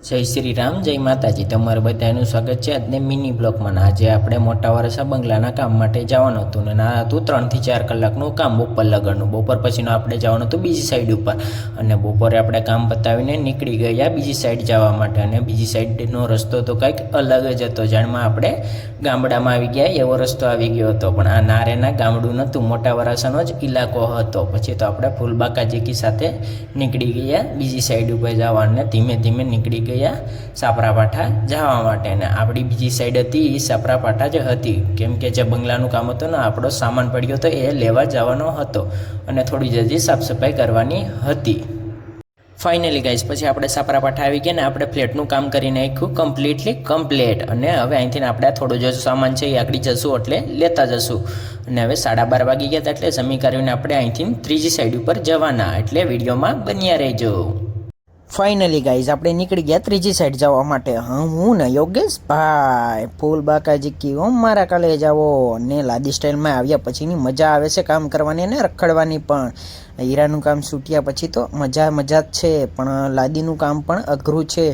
જય શ્રી રામ, જય માતાજી. તમારું બધાનું સ્વાગત છે આજને મિની બ્લોગમાં. આજે આપણે મોટા વરસા બંગલાના કામ માટે જવાનું હતું ને આ હતું 3 થી 4 કલાકનું કામ બપોર લગનનું. બપોર પછીનું આપણે જવાનું હતું બીજી સાઈડ ઉપર અને બપોરે આપણે કામ પતાવીને નીકળી ગયા બીજી સાઈડ જવા માટે. અને બીજી સાઈડનો રસ્તો તો કંઈક અલગ જ હતો. જાણમાં આપણે ગામડામાં આવી ગયા એવો રસ્તો આવી ગયો હતો, પણ આ નારેના ગામડું નહોતું, મોટા વરાસાનો જ ઇલાકો હતો. પછી તો આપણે ફૂલબાકાજીકી સાથે નીકળી ગયા બીજી સાઈડ ઉપર જવાને. ધીમે ધીમે નીકળી ગયા સાપરાપાઠા જવા માટે. અને આપણી બીજી સાઈડ હતી એ સાપરાપાઠા જ હતી, કેમ કે જે બંગલાનું કામ હતું ને આપણો સામાન પડ્યો હતો એ લેવા જવાનો હતો અને થોડી જલ્દી સાફ સફાઈ કરવાની હતી. ફાઇનલી ગાઈસ પછી આપણે સાપરાપાઠા આવી ગયા ને આપણે ફ્લેટનું કામ કરી નાખ્યું કમ્પ્લીટ. અને હવે અહીંથી આપણે થોડો જો સામાન છે એ આગળ જશું એટલે લેતા જશું. અને હવે 12:30 વાગી ગયા હતા એટલે જમી કરીને આપણે અહીંથી ત્રીજી સાઈડ ઉપર જવાના, એટલે વિડીયોમાં બન્યા રહેજો. ફાઇનલી ગાઈઝ આપણે નીકળી ગયા ત્રીજી સાઈડ જવા માટે. હું ને યોગેશ ભાઈ ફૂલબાકાજીકી મારા કાલે જાવો ને લાદી સ્ટાઇલમાં આવ્યા પછીની મજા આવે છે કામ કરવાની અને રખડવાની પણ. હીરાનું કામ છૂટ્યા પછી તો મજા જ છે, પણ લાદીનું કામ પણ અઘરું છે.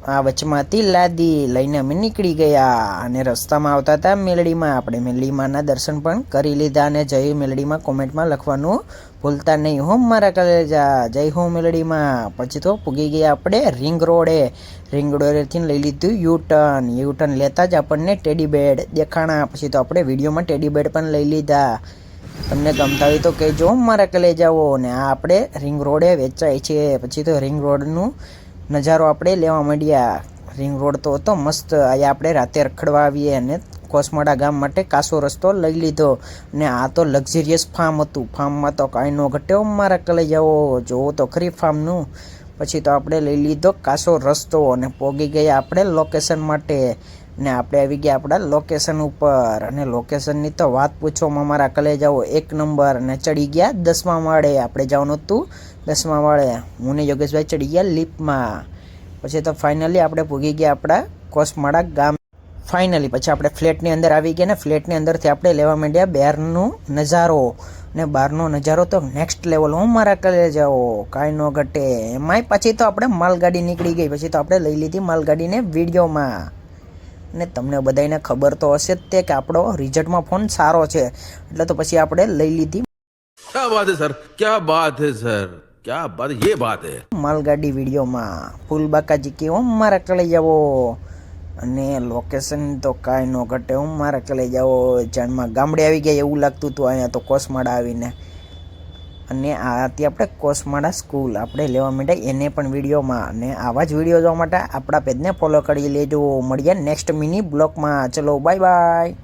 આ વચમાંથી લાદી લઈને અમે નીકળી ગયા અને રસ્તામાં આવતા હતા મેલડીમાં. આપણે મેલડીમાંના દર્શન પણ કરી લીધા અને જય મેલડીમાં કોમેન્ટમાં લખવાનું ભૂલતા નહીં હો મારા કલેજા, જય હો મેલડીમાં. પછી તો પૂગી ગયા આપણે રિંગ રોડેથી લઈ લીધું યુટર્ન લેતા જ આપણને ટેડી બેડ દેખાણા. પછી તો આપણે વિડીયોમાં ટેડી બેડ પણ લઈ લીધા. તમને ગમતા હોય તો કહેજો મારા કલેજાઓ. ને આ આપણે રિંગ રોડે વેચાય છે. પછી તો રિંગ રોડનું નજારો આપણે લેવા માંડ્યા. રિંગ રોડ તો હતો મસ્ત. અહીંયા આપણે રાતે રખડવા આવીએ અને કોસમાડા ગામ માટે કાસો રસ્તો લઈ લીધો. ને આ તો લક્ઝરિયસ ફાર્મ હતું. ફાર્મમાં તો કાંઈ ન ઘટ્યો મારા કલેજાઓ, જોવો તો ખરી ફાર્મનું. પછી તો આપણે લઈ લીધો કાસો રસ્તો અને પહોંચી ગયા આપણે લોકેશન માટે. ને આપણે આવી ગયા આપણા લોકેશન ઉપર અને લોકેશનની તો વાત પૂછવામાં મારા કલેજાઓ 1 નંબર. અને ચડી ગયા 10મા માળે. આપણે જવાનું હતું 10મા માળે. હું ને યોગેશભાઈ ચડી ગયા લિફ્ટમાં. પછી તો ફાઇનલી આપણે પૂગી ગયા આપણા કોસમાડા ગામ. ફાઇનલી પછી આપણે ફ્લેટની અંદર આવી ગયા ને ફ્લેટની અંદરથી આપણે લેવા માંડ્યા બહારનો નજારો. ને બહારનો નજારો તો નેક્સ્ટ લેવલ મારા કલેજાઓ, કાંઈ ન ઘટે. એમાંય પછી તો આપણે માલગાડી નીકળી ગઈ. પછી તો આપણે લઈ લીધી માલગાડીને વિડીયોમાં. ને તમને બધાને ખબર તો હશે જ તે કે આપણો રિઝલ્ટમાં ફોન સારો છે, એટલે તો પછી આપણે લઈ લીધી. क्या बात है सर, क्या बात है सर, क्या बात, ये बात है માલગાડી વિડીયોમાં ફૂલબાકાજીકી મારા કલેજાઓ. અને લોકેશન તો કાંઈ ન ઘટે મારા કલેજાઓ. જાણમાં ગામડે આવી ગયા એવું લાગતું હતું અહીંયા તો કોસમાડા આવીને. અને આ હતી આપણે કોસમાડા સ્કૂલ આપણે લેવા માંડ્યા એને પણ વિડીયોમાં. અને આવા જ વિડીયો જોવા માટે આપણા પેજને ફોલો કરી લેજો. મળીએ નેક્સ્ટ મિની બ્લોગમાં. ચલો બાય બાય.